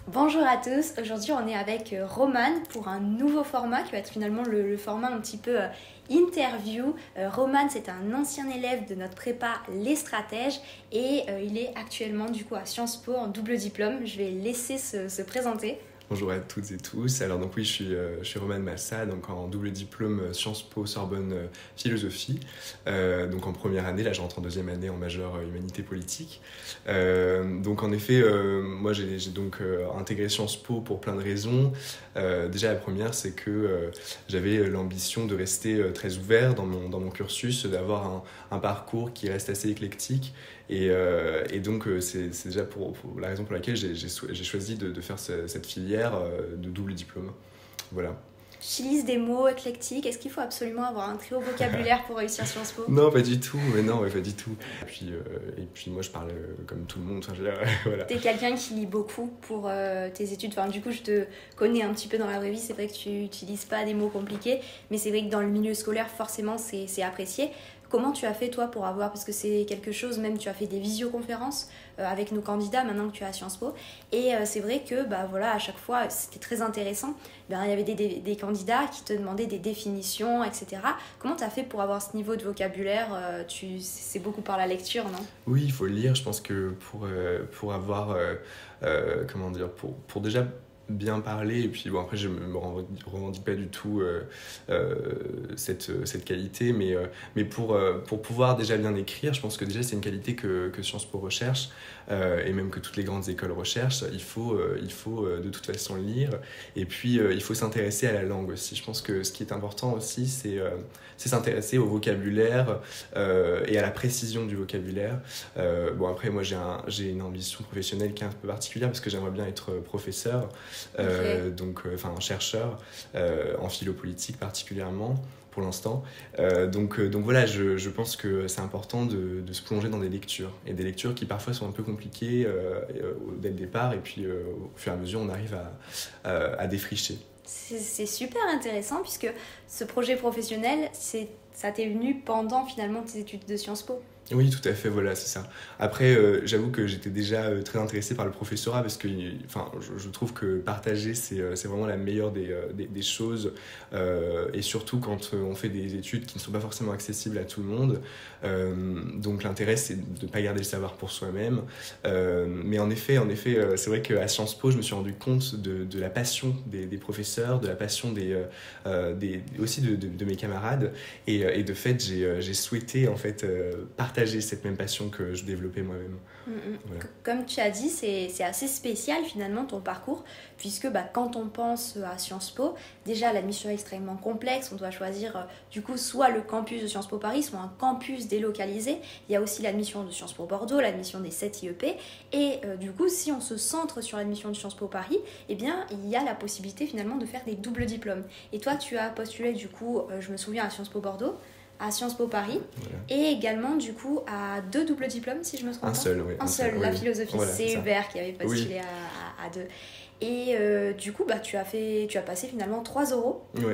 Bonjour à tous, aujourd'hui on est avec Romane pour un nouveau format qui va être finalement le format un petit peu interview. Romane, c'est un ancien élève de notre prépa Les Stratèges et il est actuellement du coup à Sciences Po en double diplôme. Je vais laisser se présenter. Bonjour à toutes et tous. Alors donc oui, je suis Romane Massa, donc en double diplôme Sciences Po Sorbonne Philosophie. Donc en première année, là je rentre en deuxième année en majeure Humanité Politique. Donc en effet, moi j'ai donc intégré Sciences Po pour plein de raisons. Déjà la première, c'est que j'avais l'ambition de rester très ouvert dans mon cursus, d'avoir un parcours qui reste assez éclectique. Et donc c'est déjà pour la raison pour laquelle j'ai choisi de faire cette filière de double diplôme. Voilà. Tu utilises des mots éclectiques. Est-ce qu'il faut absolument avoir un très haut vocabulaire pour réussir Sciences Po? Non, pas du tout. Mais non, pas du tout. Et puis moi, je parle comme tout le monde. Enfin, voilà. T'es quelqu'un qui lit beaucoup pour tes études. Enfin, du coup, je te connais un petit peu dans la vraie vie. C'est vrai que tu n'utilises pas des mots compliqués, mais c'est vrai que dans le milieu scolaire, forcément, c'est apprécié. Comment tu as fait toi pour avoir, parce que c'est quelque chose, même tu as fait des visioconférences avec nos candidats maintenant que tu es à Sciences Po, et c'est vrai que voilà, à chaque fois c'était très intéressant. Il y avait des candidats qui te demandaient des définitions, etc. Comment tu as fait pour avoir ce niveau de vocabulaire? C'est beaucoup par la lecture, non? Oui, il faut le lire. Je pense que pour avoir, comment dire, pour déjà bien parler, et puis bon, après je me revendique pas du tout cette qualité, mais pour pouvoir déjà bien écrire, je pense que déjà c'est une qualité que Sciences Po recherche, et même que toutes les grandes écoles recherchent. Il faut de toute façon lire, et puis il faut s'intéresser à la langue aussi. Je pense que ce qui est important aussi, c'est s'intéresser au vocabulaire et à la précision du vocabulaire. Bon, après moi j'ai une ambition professionnelle qui est un peu particulière, parce que j'aimerais bien être professeur. Donc chercheur en philo-politique particulièrement pour l'instant. Donc voilà, je pense que c'est important de se plonger dans des lectures, et des lectures qui parfois sont un peu compliquées dès le départ, et puis au fur et à mesure on arrive à défricher. C'est super intéressant, puisque ce projet professionnel, ça t'est venu pendant finalement tes études de Sciences Po. Oui, tout à fait, voilà, c'est ça. Après, j'avoue que j'étais déjà très intéressé par le professorat, parce que je trouve que partager, c'est vraiment la meilleure des choses, et surtout quand on fait des études qui ne sont pas forcément accessibles à tout le monde. Donc l'intérêt, c'est de ne pas garder le savoir pour soi-même. Mais en effet, c'est vrai qu'à Sciences Po, je me suis rendu compte de la passion des professeurs, de la passion aussi de mes camarades, et de fait, j'ai souhaité en fait partager cette même passion que je développais moi-même. Voilà. Comme tu as dit, c'est assez spécial finalement ton parcours, puisque quand on pense à Sciences Po, déjà l'admission est extrêmement complexe. On doit choisir du coup soit le campus de Sciences Po Paris, soit un campus délocalisé. Il y a aussi l'admission de Sciences Po Bordeaux, l'admission des 7 IEP, et du coup si on se centre sur l'admission de Sciences Po Paris, eh bien il y a la possibilité finalement de faire des doubles diplômes. Et toi tu as postulé du coup, je me souviens, à Sciences Po Bordeaux, à Sciences Po Paris, voilà. Et également du coup à 2 doubles diplômes, si je me trompe pas. Un seul, oui. Un seul, la oui. philosophie. Voilà, c'est Hubert qui avait postulé, oui, à 2. Et du coup, tu as passé finalement 3 oraux. Oui,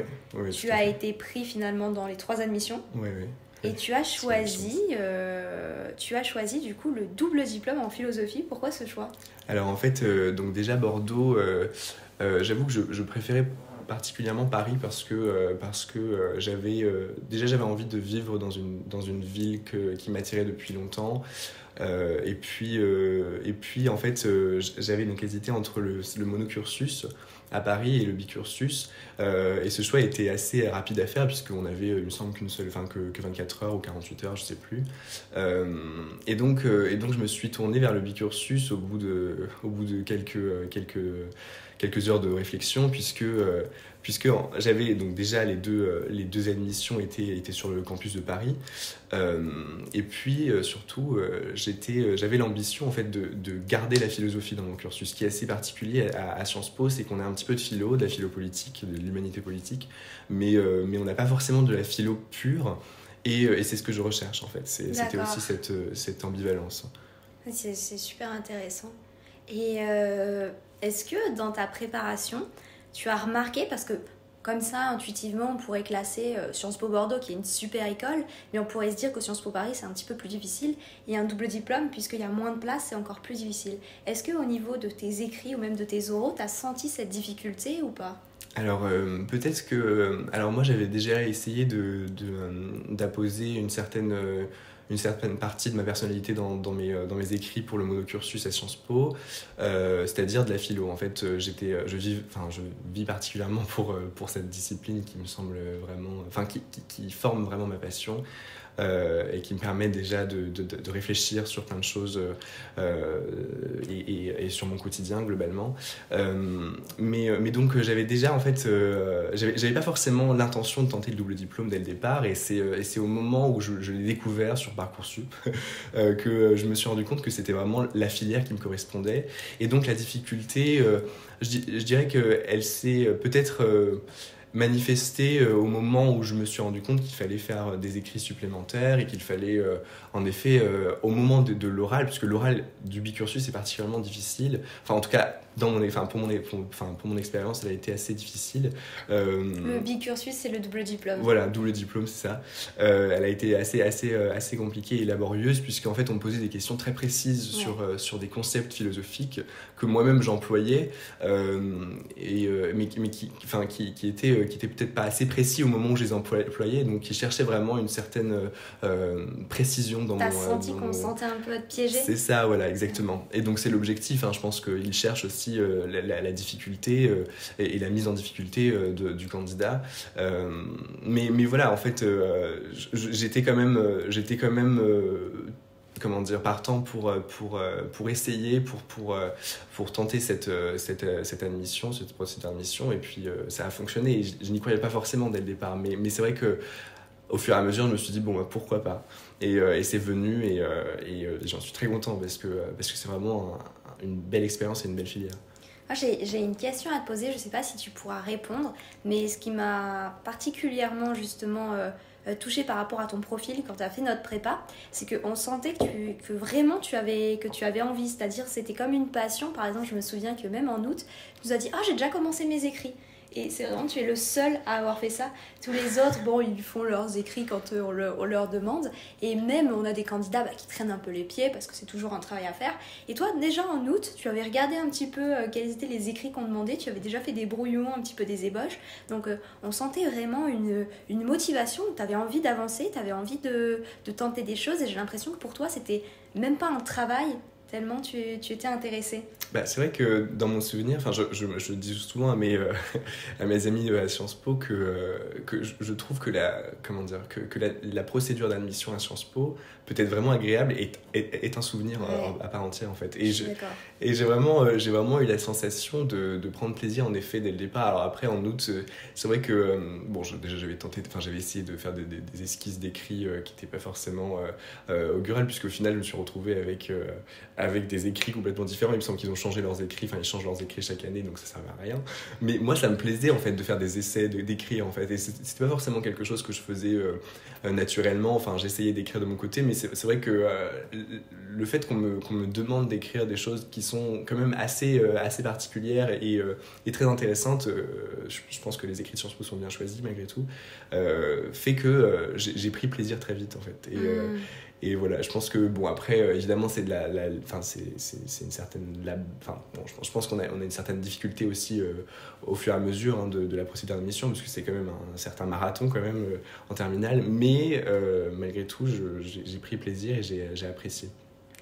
tu as été pris finalement dans les 3 admissions. Oui. Et tu as choisi du coup le double diplôme en philosophie. Pourquoi ce choix? Alors en fait, donc déjà Bordeaux, j'avoue que je préférais particulièrement Paris, parce que j'avais envie de vivre dans une ville qui m'attirait depuis longtemps. Et puis en fait, j'avais donc hésité entre le monocursus à Paris et le bicursus, et ce choix était assez rapide à faire, puisqu'on avait, il me semble, que 24 heures ou 48 heures, je sais plus. Et donc je me suis tourné vers le bicursus au bout de quelques heures de réflexion, puisque j'avais donc déjà les deux admissions étaient sur le campus de Paris, et puis surtout j'avais l'ambition en fait de garder la philosophie dans mon cursus. Ce qui est assez particulier à Sciences Po, c'est qu'on a un petit peu de philo, de la philo politique, de l'humanité politique, mais on n'a pas forcément de la philo pure, et c'est ce que je recherche en fait. C'était aussi cette ambivalence. C'est super intéressant. Et est-ce que dans ta préparation, tu as remarqué, parce que comme ça, intuitivement, on pourrait classer Sciences Po Bordeaux, qui est une super école, mais on pourrait se dire que Sciences Po Paris, c'est un petit peu plus difficile. Et un double diplôme, puisqu'il y a moins de place, c'est encore plus difficile. Est-ce qu'au niveau de tes écrits ou même de tes oraux, tu as senti cette difficulté ou pas ? Alors peut-être que... alors moi j'avais déjà essayé d'apposer une certaine partie de ma personnalité dans mes écrits pour le monocursus à Sciences Po, c'est-à-dire de la philo. En fait, je vis particulièrement pour cette discipline qui me semble vraiment... Enfin, qui forme vraiment ma passion. Et qui me permet déjà de réfléchir sur plein de choses et sur mon quotidien globalement. Mais donc j'avais déjà en fait, j'avais pas forcément l'intention de tenter le double diplôme dès le départ, et c'est au moment où je l'ai découvert sur Parcoursup que je me suis rendu compte que c'était vraiment la filière qui me correspondait. Et donc la difficulté, je dirais qu'elle s'est peut-être... manifesté au moment où je me suis rendu compte qu'il fallait faire des écrits supplémentaires et qu'il fallait en effet au moment de l'oral, puisque l'oral du bicursus est particulièrement difficile, enfin en tout cas pour mon expérience elle a été assez difficile. Le bicursus c'est le double diplôme. Voilà, double diplôme, c'est ça. Elle a été assez compliquée et laborieuse, puisqu'en fait on me posait des questions très précises sur des concepts philosophiques que moi-même j'employais, mais qui étaient peut-être pas assez précis au moment où je les employais, donc qui cherchaient vraiment une certaine précision dans T'as senti qu'on sentait un peu être piégé ? C'est ça, voilà, exactement. Et donc c'est l'objectif, je pense qu'ils cherchent aussi la difficulté et la mise en difficulté du candidat. Mais voilà, en fait, j'étais quand même comment dire, partant pour essayer, pour tenter cette admission, cette procédure d'admission, et puis ça a fonctionné. Et je n'y croyais pas forcément dès le départ, mais c'est vrai que au fur et à mesure, je me suis dit, bon, pourquoi pas. Et c'est venu, et j'en suis très content, parce que c'est vraiment une belle expérience et une belle filière. J'ai une question à te poser, je ne sais pas si tu pourras répondre, mais ce qui m'a particulièrement justement touchée par rapport à ton profil quand tu as fait notre prépa, c'est qu'on sentait que vraiment tu avais envie, c'est-à-dire c'était comme une passion. Par exemple, je me souviens que même en août, tu nous as dit « Ah, j'ai déjà commencé mes écrits ». Et c'est vraiment, tu es le seul à avoir fait ça. Tous les autres, bon, ils font leurs écrits quand on leur demande. Et même, on a des candidats qui traînent un peu les pieds parce que c'est toujours un travail à faire. Et toi, déjà en août, tu avais regardé un petit peu quels étaient les écrits qu'on demandait. Tu avais déjà fait des brouillons, un petit peu des ébauches. Donc, on sentait vraiment une motivation. Tu avais envie d'avancer, tu avais envie de tenter des choses. Et j'ai l'impression que pour toi, c'était même pas un travail, tellement tu étais intéressé. C'est vrai que dans mon souvenir, je dis souvent à mes amis à Sciences Po que je trouve que la procédure d'admission à Sciences Po peut être vraiment agréable et est un souvenir à part entière en fait. Et j'ai vraiment eu la sensation de prendre plaisir en effet dès le départ. Alors après en août, c'est vrai que j'avais essayé de faire des esquisses d'écrits qui n'étaient pas forcément augurales, puisqu'au final je me suis retrouvé avec des écrits complètement différents. Il me semble qu'ils ont changé leurs écrits, ils changent leurs écrits chaque année, donc ça servait à rien. Mais moi ça me plaisait en fait de faire des essais, d'écrire en fait, et c'était pas forcément quelque chose que je faisais naturellement. J'essayais d'écrire de mon côté, mais c'est vrai que le fait qu'on me demande d'écrire des choses qui sont quand même assez particulières et très intéressantes, je pense que les écrits de Sciences Po sont bien choisis malgré tout, fait que j'ai pris plaisir très vite en fait. Et voilà, je pense que, bon, après, évidemment, c'est c'est une certaine... je pense qu'on a une certaine difficulté aussi au fur et à mesure de la procédure d'admission, parce que c'est quand même un certain marathon, quand même, en terminale. Mais malgré tout, j'ai pris plaisir et j'ai apprécié.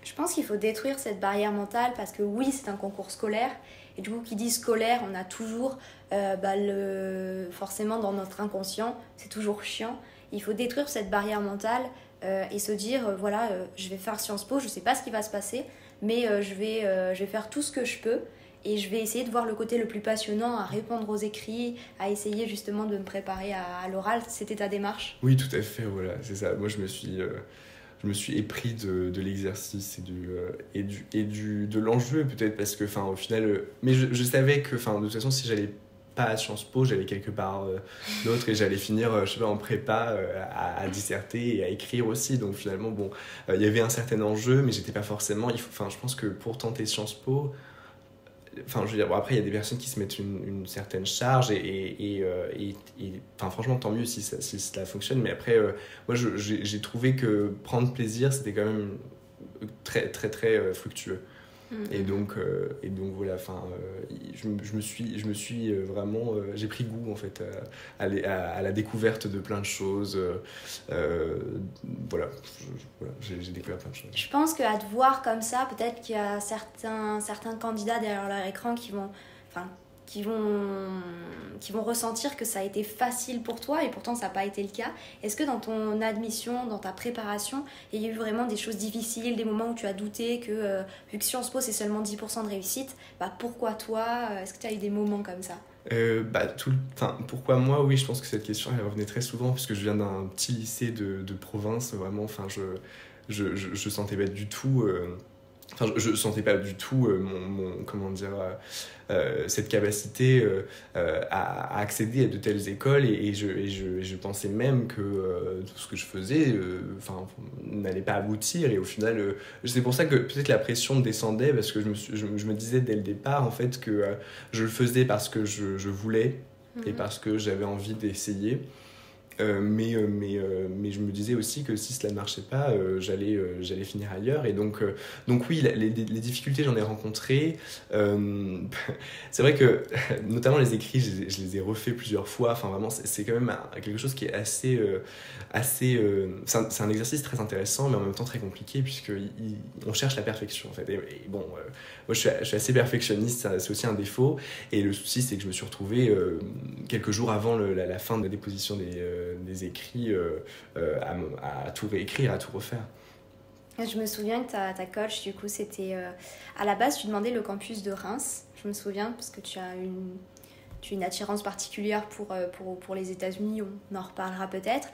Je pense qu'il faut détruire cette barrière mentale, parce que oui, c'est un concours scolaire. Et du coup, qui dit scolaire, on a toujours, forcément, dans notre inconscient, c'est toujours chiant. Il faut détruire cette barrière mentale et se dire je vais faire Sciences Po, je sais pas ce qui va se passer, mais je vais faire tout ce que je peux, et je vais essayer de voir le côté le plus passionnant, à répondre aux écrits, à essayer justement de me préparer à l'oral. C'était ta démarche ? Oui, tout à fait, voilà, c'est ça. Moi je me suis épris de l'exercice et de l'enjeu, peut-être, parce que au final mais je savais que de toute façon, si j'allais pas à Sciences Po, j'allais quelque part d'autre, et j'allais finir je sais pas, en prépa à disserter et à écrire aussi. Donc finalement il y avait un certain enjeu, mais j'étais pas forcément je pense que pour tenter Sciences Po, enfin, je veux dire, bon, après, il y a des personnes qui se mettent une certaine charge enfin, franchement, tant mieux si cela fonctionne. Mais après, moi, j'ai trouvé que prendre plaisir, c'était quand même très, très, très fructueux. Et donc voilà, enfin, je me suis vraiment, j'ai pris goût en fait à la découverte de plein de choses. Voilà, j'ai découvert plein de choses. Je pense qu'à te voir comme ça, peut-être qu'il y a certains candidats derrière leur écran qui vont ressentir que ça a été facile pour toi et pourtant ça n'a pas été le cas. Est-ce que dans ton admission, dans ta préparation, il y a eu vraiment des choses difficiles, des moments où tu as douté que vu que Sciences Po c'est seulement 10% de réussite, bah pourquoi toi? Est-ce que tu as eu des moments comme ça? Pourquoi moi? Oui, je pense que cette question elle revenait très souvent puisque je viens d'un petit lycée de province, vraiment, enfin, je sentais pas du tout... Enfin, je sentais pas du tout comment dire, cette capacité à accéder à de telles écoles et je pensais même que tout ce que je faisais n'allait pas aboutir et au final c'est pour ça que peut-être la pression descendait parce que je me disais dès le départ en fait que je le faisais parce que je voulais et parce que j'avais envie d'essayer. Mais je me disais aussi que si cela ne marchait pas, j'allais finir ailleurs. Et donc oui, les difficultés, j'en ai rencontrées. C'est vrai que, notamment les écrits, je les ai refaits plusieurs fois. Enfin, vraiment, c'est quand même quelque chose qui est assez c'est un exercice très intéressant, mais en même temps très compliqué, puisqu'on cherche la perfection, en fait. Et bon, moi, je suis assez perfectionniste, c'est aussi un défaut. Et le souci, c'est que je me suis retrouvé quelques jours avant la fin de la déposition des écrits à tout réécrire, à tout refaire. Je me souviens que ta coach, du coup, c'était... à la base, tu demandais le campus de Reims. Je me souviens, parce que tu as une attirance particulière pour les États-Unis. On en reparlera peut-être.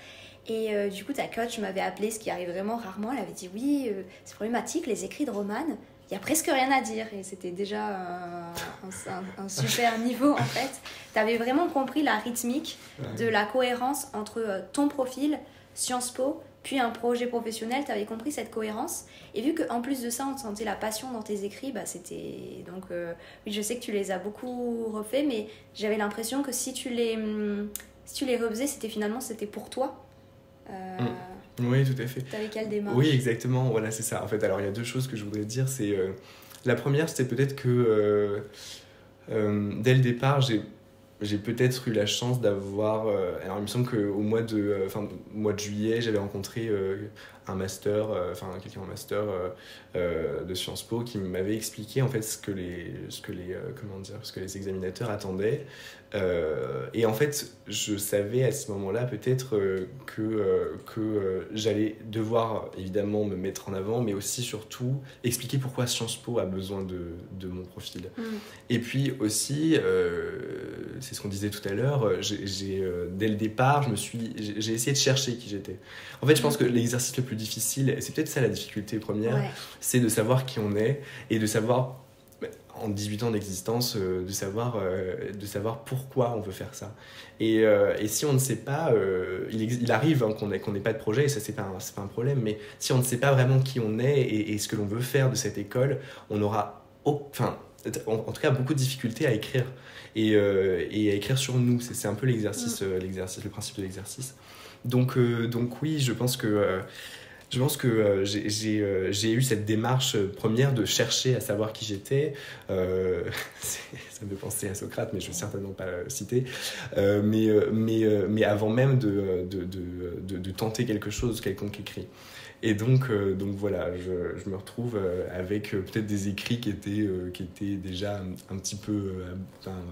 Et du coup, ta coach m'avait appelé, ce qui arrive vraiment rarement. Elle avait dit, oui, c'est problématique, les écrits de romane, il n'y a presque rien à dire. Et c'était déjà un super niveau, en fait. Tu avais vraiment compris la rythmique de la cohérence entre ton profil, Sciences Po, puis un projet professionnel. Tu avais compris cette cohérence. Et vu qu'en plus de ça, on sentait la passion dans tes écrits, bah, c'était... Donc, oui, je sais que tu les as beaucoup refaits, mais j'avais l'impression que si tu les refaisais, c'était pour toi. Oui, tout à fait. T'avais quelle démarche? Oui, exactement, voilà, c'est ça. En fait, alors il y a deux choses que je voudrais dire. C'est la première, c'était peut-être que dès le départ, j'ai peut-être eu la chance d'avoir... alors, il me semble qu'au mois de juillet, j'avais rencontré un master, quelqu'un en master de Sciences Po qui m'avait expliqué en fait ce que les examinateurs attendaient. Et en fait, je savais à ce moment-là peut-être que j'allais devoir évidemment me mettre en avant, mais aussi surtout expliquer pourquoi Sciences Po a besoin de mon profil. Et puis aussi, c'est ce qu'on disait tout à l'heure, dès le départ, j'ai essayé de chercher qui j'étais. En fait, je pense que l'exercice le plus difficile, et c'est peut-être ça la difficulté première, c'est de savoir qui on est et de savoir, en 18 ans d'existence, de savoir pourquoi on veut faire ça. Et si on ne sait pas, il arrive qu'on n'ait pas de projet, et ça c'est pas un problème, mais si on ne sait pas vraiment qui on est et ce que l'on veut faire de cette école, on aura en tout cas beaucoup de difficultés à écrire et à écrire sur nous. C'est un peu le principe de l'exercice. Donc oui, je pense que j'ai eu cette démarche première de chercher à savoir qui j'étais. Ça me fait penser à Socrate, mais je ne vais certainement pas le citer. Mais avant même de tenter quelque chose, quelconque écrit. Et donc voilà, je me retrouve avec peut-être des écrits qui étaient déjà un petit peu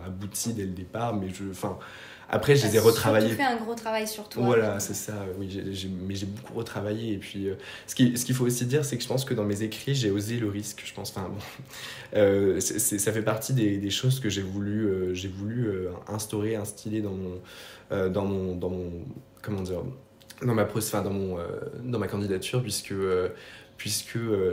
aboutis dès le départ, mais après, je les ai retravaillés. Tu fais un gros travail sur toi. Voilà, c'est ça, oui, mais j'ai beaucoup retravaillé. Et puis, ce qu'il faut aussi dire, c'est que je pense que dans mes écrits, j'ai osé le risque, je pense. Ça fait partie des choses que j'ai voulu instaurer, instiller dans ma candidature, puisque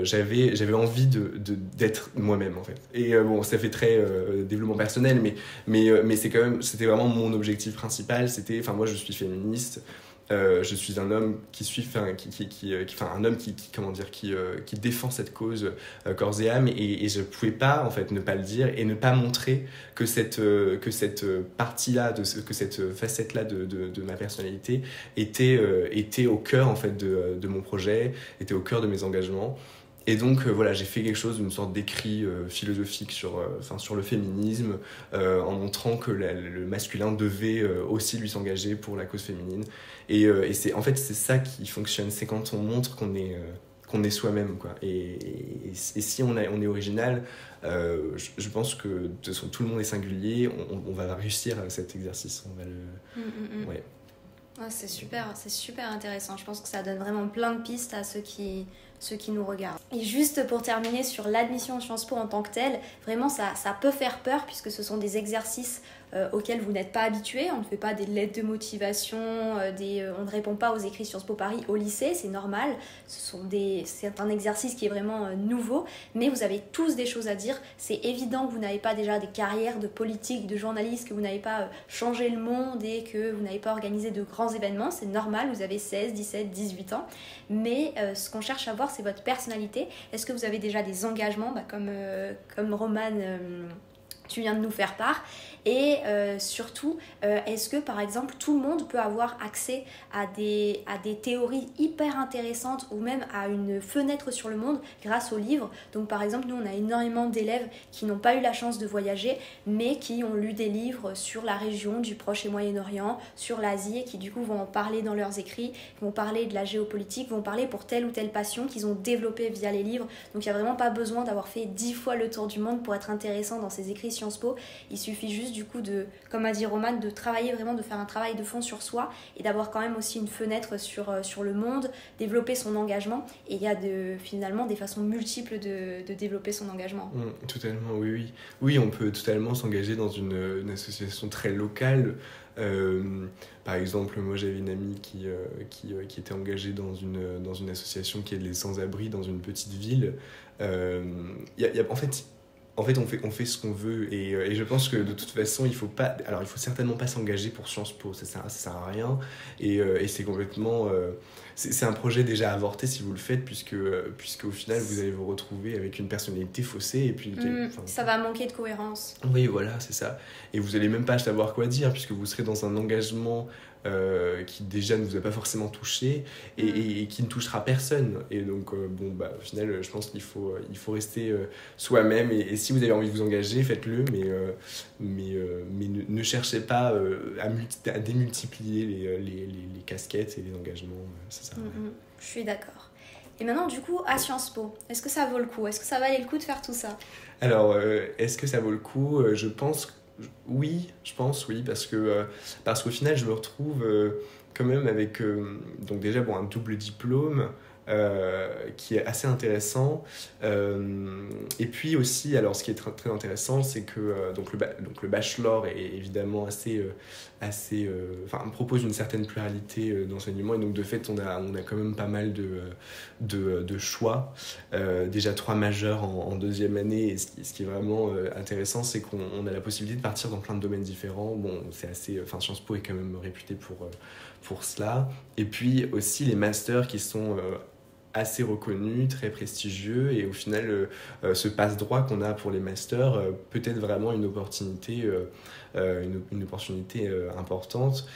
j'avais envie d'être moi-même en fait. Et ça fait très développement personnel, mais c'était vraiment mon objectif principal. Moi je suis féministe je suis un homme qui suit, un homme qui défend cette cause corps et âme, et je pouvais pas en fait ne pas le dire et ne pas montrer que cette partie-là, que cette facette-là de ma personnalité était au cœur en fait de mon projet, était au cœur de mes engagements. Et donc voilà, j'ai fait quelque chose, une sorte d'écrit philosophique sur le féminisme, en montrant que le masculin devait aussi lui s'engager pour la cause féminine. Et c'est ça qui fonctionne, c'est quand on montre qu'on est soi-même, quoi. Et si on est original, je pense que de toute façon, tout le monde est singulier, on va réussir cet exercice. On va le... Ouais. Ah, c'est super intéressant. Je pense que ça donne vraiment plein de pistes à ceux qui nous regardent. Et juste pour terminer sur l'admission à Sciences Po en tant que telle, vraiment ça peut faire peur puisque ce sont des exercices auxquels vous n'êtes pas habitués. On ne fait pas des lettres de motivation, on ne répond pas aux écrits Sciences Po Paris au lycée, c'est normal. C'est un exercice qui est vraiment nouveau, mais vous avez tous des choses à dire. C'est évident que vous n'avez pas déjà des carrières de politique, de journaliste, que vous n'avez pas changé le monde et que vous n'avez pas organisé de grands événements. C'est normal, vous avez 16, 17, 18 ans. Mais ce qu'on cherche à voir, c'est votre personnalité. Est-ce que vous avez déjà des engagements, comme Romane, tu viens de nous faire part, et surtout, est-ce que par exemple tout le monde peut avoir accès à des théories hyper intéressantes ou même à une fenêtre sur le monde grâce aux livres. Donc par exemple, nous on a énormément d'élèves qui n'ont pas eu la chance de voyager mais qui ont lu des livres sur la région du Proche et Moyen-Orient, sur l'Asie, et qui du coup vont en parler dans leurs écrits, vont parler de la géopolitique, vont parler pour telle ou telle passion qu'ils ont développée via les livres. Donc il n'y a vraiment pas besoin d'avoir fait 10 fois le tour du monde pour être intéressant dans ces écrits Sciences Po. Il suffit juste du coup de, comme a dit Romane, de travailler vraiment, de faire un travail de fond sur soi et d'avoir quand même aussi une fenêtre sur le monde, développer son engagement. Et il y a finalement des façons multiples de développer son engagement. Totalement, oui. Oui, on peut totalement s'engager dans une association très locale. Par exemple, moi j'avais une amie qui était engagée dans une association qui aide les sans-abri dans une petite ville. En fait, on fait ce qu'on veut, et je pense que de toute façon, il faut certainement pas s'engager pour Sciences Po, ça sert à rien, et c'est complètement... c'est un projet déjà avorté si vous le faites, puisque au final, vous allez vous retrouver avec une personnalité faussée, et puis... ça va manquer de cohérence. Oui, voilà, c'est ça. Et vous allez même pas savoir quoi dire, puisque vous serez dans un engagement qui déjà ne vous a pas forcément touché et qui ne touchera personne. Et donc, au final, je pense qu'il faut rester soi-même. Et si vous avez envie de vous engager, faites-le, mais ne cherchez pas à démultiplier les casquettes et les engagements. Ça sert à rien. Je suis d'accord. Et maintenant, du coup, à Sciences Po, est-ce que ça vaut le coup ? Est-ce que ça valait le coup de faire tout ça ? Alors, est-ce que ça vaut le coup ? Je pense oui, parce qu'au final, je me retrouve quand même avec donc déjà un double diplôme qui est assez intéressant. Et puis aussi, alors ce qui est très, très intéressant, c'est que donc le bachelor est évidemment propose une certaine pluralité d'enseignement, et donc de fait, on a quand même pas mal de choix. Déjà 3 majeurs en deuxième année, et ce qui est vraiment intéressant, c'est qu'on a la possibilité de partir dans plein de domaines différents. Bon, c'est assez... Sciences Po est quand même réputé pour cela. Et puis aussi les masters qui sont assez reconnus, très prestigieux, et au final ce passe-droit qu'on a pour les masters peut être vraiment une opportunité importante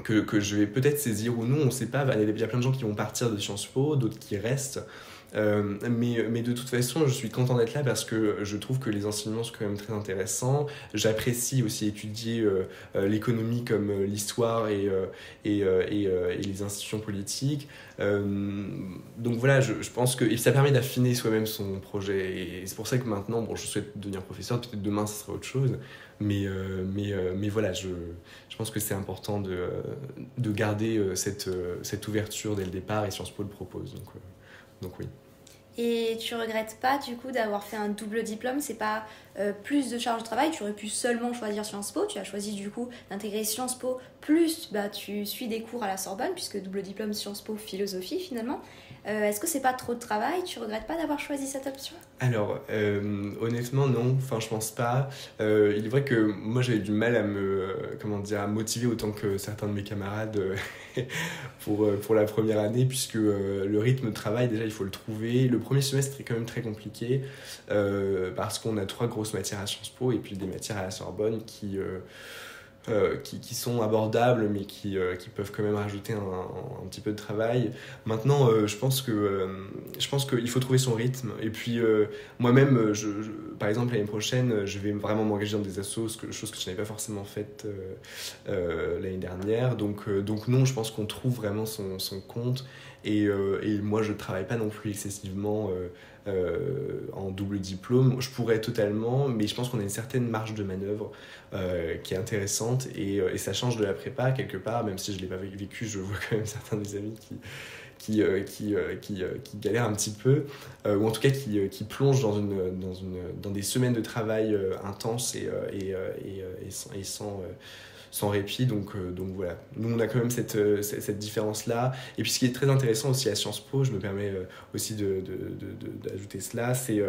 que je vais peut-être saisir ou non, on ne sait pas. Il y a plein de gens qui vont partir de Sciences Po, d'autres qui restent. Mais de toute façon, je suis content d'être là parce que je trouve que les enseignements sont quand même très intéressants. J'apprécie aussi étudier l'économie comme l'histoire et les institutions politiques. Donc voilà, je pense que et ça permet d'affiner soi-même son projet. Et c'est pour ça que maintenant, je souhaite devenir professeur. Peut-être demain, ce sera autre chose. Mais voilà, je pense que c'est important de garder cette ouverture dès le départ, et Sciences Po le propose. Donc oui. Et tu regrettes pas du coup d'avoir fait un double diplôme ? C'est pas plus de charge de travail ? Tu aurais pu seulement choisir Sciences Po. Tu as choisi du coup d'intégrer Sciences Po plus tu suis des cours à la Sorbonne, puisque double diplôme Sciences Po philosophie finalement. Est-ce que c'est pas trop de travail? Tu regrettes pas d'avoir choisi cette option? Alors, honnêtement, non. Enfin, je pense pas. Il est vrai que moi, j'avais du mal à à me motiver autant que certains de mes camarades pour la première année, puisque le rythme de travail, déjà, il faut le trouver. Le premier semestre est quand même très compliqué, parce qu'on a 3 grosses matières à Sciences Po et puis des matières à la Sorbonne qui sont abordables, mais qui peuvent quand même rajouter un petit peu de travail. Maintenant, je pense qu'il faut trouver son rythme. Et puis, moi-même, par exemple, l'année prochaine, je vais vraiment m'engager dans des assos, chose que je n'avais pas forcément faite l'année dernière. Donc non, je pense qu'on trouve vraiment son compte. Et moi, je ne travaille pas non plus excessivement en double diplôme. Je pourrais totalement, mais je pense qu'on a une certaine marge de manœuvre qui est intéressante et ça change de la prépa quelque part, même si je ne l'ai pas vécu, je vois quand même certains des amis qui galèrent un petit peu, ou en tout cas qui plongent dans des semaines de travail intenses et sans répit, donc voilà. Nous, on a quand même cette différence-là. Et puis, ce qui est très intéressant aussi à Sciences Po, je me permets aussi d'ajouter cela, c'est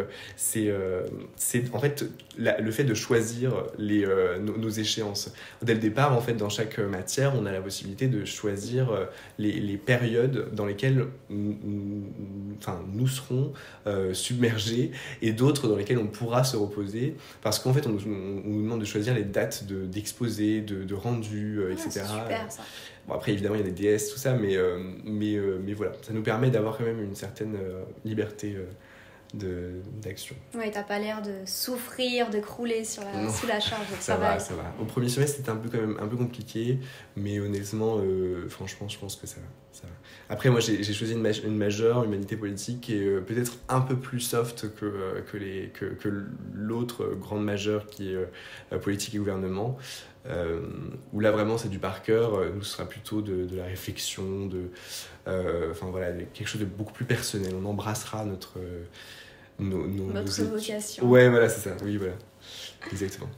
en fait le fait de choisir nos échéances. Dès le départ, en fait, dans chaque matière, on a la possibilité de choisir les périodes dans lesquelles nous serons submergés et d'autres dans lesquelles on pourra se reposer, parce qu'en fait, on nous demande de choisir les dates d'exposés, de rendu, etc. C'est super ça. Bon, après, évidemment, il y a des DS, tout ça, mais voilà, ça nous permet d'avoir quand même une certaine liberté d'action. Ouais, t'as pas l'air de souffrir, de crouler sous la charge de travail. Ça va. Au premier semestre, c'était quand même un peu compliqué, mais honnêtement, franchement, je pense que ça va. Après, moi, j'ai choisi une majeure, humanité politique, qui est peut-être un peu plus soft que l'autre grande majeure qui est politique et gouvernement. Où là vraiment c'est du par cœur, nous ce sera plutôt de la réflexion, voilà, quelque chose de beaucoup plus personnel. On embrassera notre vocation. Ouais, voilà, c'est ça, oui, voilà, exactement.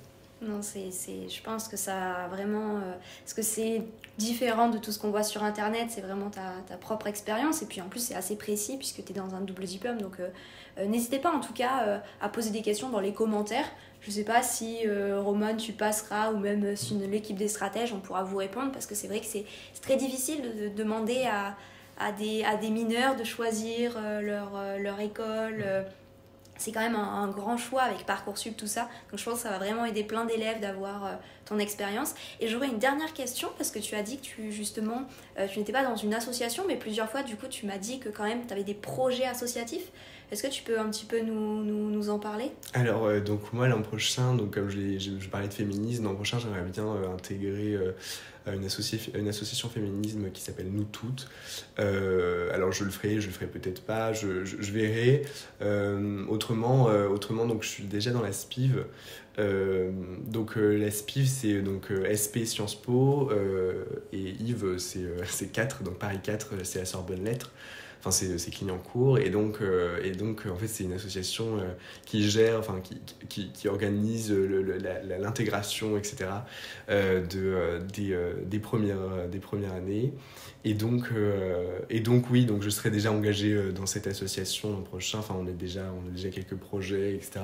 Non, je pense que ça a vraiment... parce que c'est différent de tout ce qu'on voit sur Internet, c'est vraiment ta propre expérience. Et puis en plus, c'est assez précis puisque tu es dans un double diplôme. Donc n'hésitez pas en tout cas à poser des questions dans les commentaires. Je sais pas si Roman, tu passeras, ou même si l'équipe des stratèges, on pourra vous répondre. Parce que c'est vrai que c'est très difficile de demander à des mineurs de choisir leur école. C'est quand même un grand choix avec Parcoursup, tout ça. Donc je pense que ça va vraiment aider plein d'élèves d'avoir ton expérience. Et j'aurais une dernière question, parce que tu as dit que tu n'étais pas dans une association, mais plusieurs fois, du coup, tu m'as dit que quand même, tu avais des projets associatifs. Est-ce que tu peux un petit peu nous en parler? Alors, donc moi, l'an prochain, donc, comme je parlais de féminisme, l'an prochain, j'aimerais bien intégrer une association féminisme qui s'appelle Nous Toutes. Alors, je le ferai peut-être pas, je verrai. Autrement, donc, je suis déjà dans la SPIV. La SPIV, c'est donc SP Sciences Po, et Yves, c'est 4, donc Paris 4, c'est la Sorbonne Lettres. Enfin, c'est Clignancourt, et donc en fait c'est une association qui gère, qui organise l'intégration, etc. Des premières années, et donc oui, donc je serai déjà engagé dans cette association l'an prochain. Enfin, on a déjà quelques projets, etc.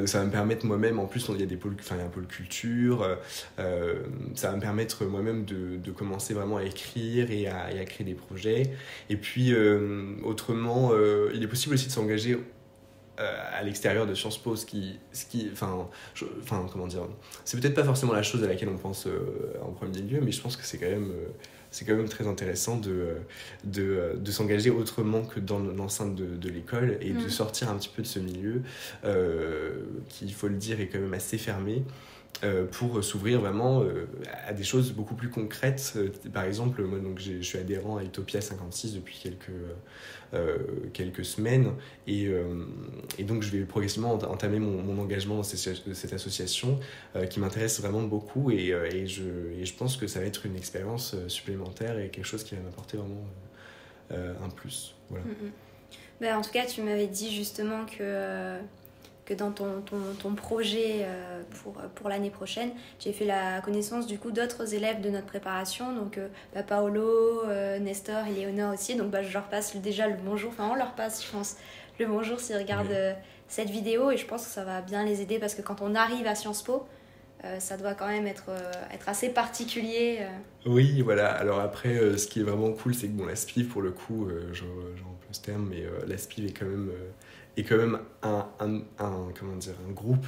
Ça va me permettre moi-même, en plus il y a un pôle culture, ça va me permettre moi-même de commencer vraiment à écrire et à créer des projets. Et puis autrement, il est possible aussi de s'engager à l'extérieur de Sciences Po, comment dire, c'est peut-être pas forcément la chose à laquelle on pense en premier lieu, mais je pense que c'est quand même très intéressant de s'engager autrement que dans l'enceinte de l'école, et de sortir un petit peu de ce milieu qui, il faut le dire, est quand même assez fermé, pour s'ouvrir vraiment à des choses beaucoup plus concrètes. Par exemple, moi, donc, je suis adhérent à Utopia 56 depuis quelques semaines, et donc je vais progressivement entamer mon engagement dans cette association qui m'intéresse vraiment beaucoup, et je pense que ça va être une expérience supplémentaire et quelque chose qui va m'apporter vraiment un plus. Voilà. En tout cas, tu m'avais dit justement que que dans ton projet pour l'année prochaine. J'ai fait la connaissance du coup d'autres élèves de notre préparation, donc Paolo, Nestor et Léonore aussi. Donc je leur passe déjà le bonjour, enfin on leur passe je pense le bonjour s'ils regardent cette vidéo, et je pense que ça va bien les aider parce que quand on arrive à Sciences Po, ça doit quand même être assez particulier. Oui, voilà. Alors après, ce qui est vraiment cool, c'est que bon, la SPIV, pour le coup, j'en emploie ce terme, mais la SPIV est quand même comment dire, un groupe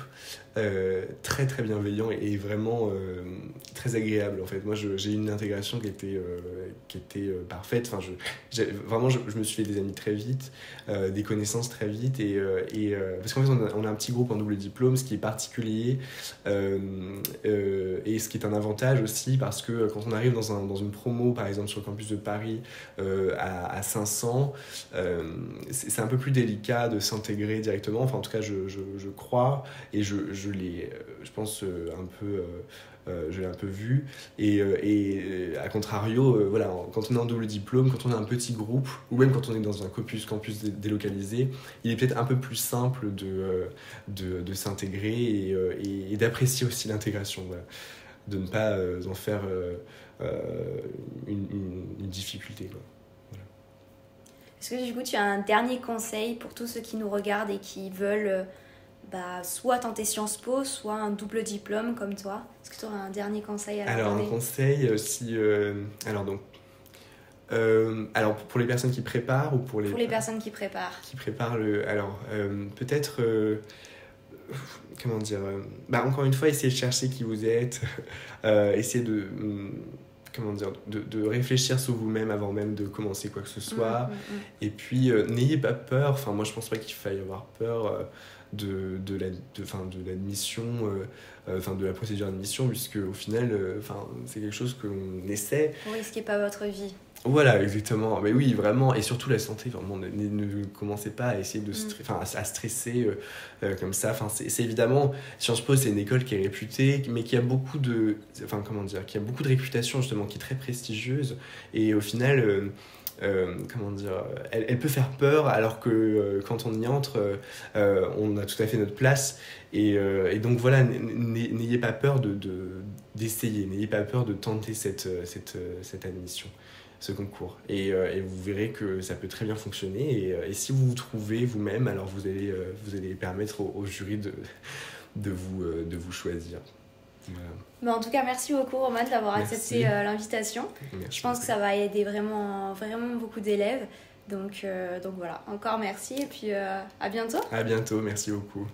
très très bienveillant et vraiment très agréable. En fait, moi, j'ai eu une intégration qui était parfaite. Enfin, vraiment, je me suis fait des amis très vite, des connaissances très vite, parce qu'en fait, on a un petit groupe en double diplôme, ce qui est particulier et ce qui est un avantage aussi, parce que quand on arrive dans une promo, par exemple sur le campus de Paris, à 500, c'est un peu plus délicat de s'intégrer directement. Enfin, en tout cas, je crois, et je pense je l'ai un peu vu, et à contrario, voilà, quand on est en double diplôme, quand on a un petit groupe, ou même quand on est dans un campus délocalisé, il est peut-être un peu plus simple de s'intégrer et d'apprécier aussi l'intégration, voilà. De ne pas en faire une difficulté, quoi. Voilà. Est-ce que du coup tu as un dernier conseil pour tous ceux qui nous regardent et qui veulent soit tenter Sciences Po, soit un double diplôme comme toi? Est-ce que tu aurais un dernier conseil à leur donner? Alors un conseil, alors pour les personnes qui préparent ou pour les personnes qui préparent. Qui préparent peut-être comment dire, encore une fois, essayez de chercher qui vous êtes, essayez de réfléchir sur vous-même avant même de commencer quoi que ce soit. Et puis n'ayez pas peur. Enfin, moi je pense pas qu'il faille avoir peur de l'admission, de la procédure d'admission, puisque au final c'est quelque chose que l'on essaie. Vous risquez pas votre vie. Voilà, exactement. Mais oui, vraiment. Et surtout la santé, vraiment, ne commencez pas à essayer à stresser comme ça. Enfin, c'est évidemment, Sciences Po, c'est une école qui est réputée, mais qui a beaucoup de réputation, justement, qui est très prestigieuse. Et au final, elle peut faire peur, alors que quand on y entre, on a tout à fait notre place. Et donc voilà, n'ayez pas peur d'essayer, n'ayez pas peur de tenter cette admission, ce concours, et vous verrez que ça peut très bien fonctionner, et si vous vous trouvez vous-même, alors vous allez permettre au jury de vous choisir. Voilà. En tout cas, merci beaucoup Roman d'avoir accepté l'invitation. Je pense que ça va aider vraiment, vraiment beaucoup d'élèves, donc voilà, encore merci, et puis à bientôt. À bientôt, merci beaucoup.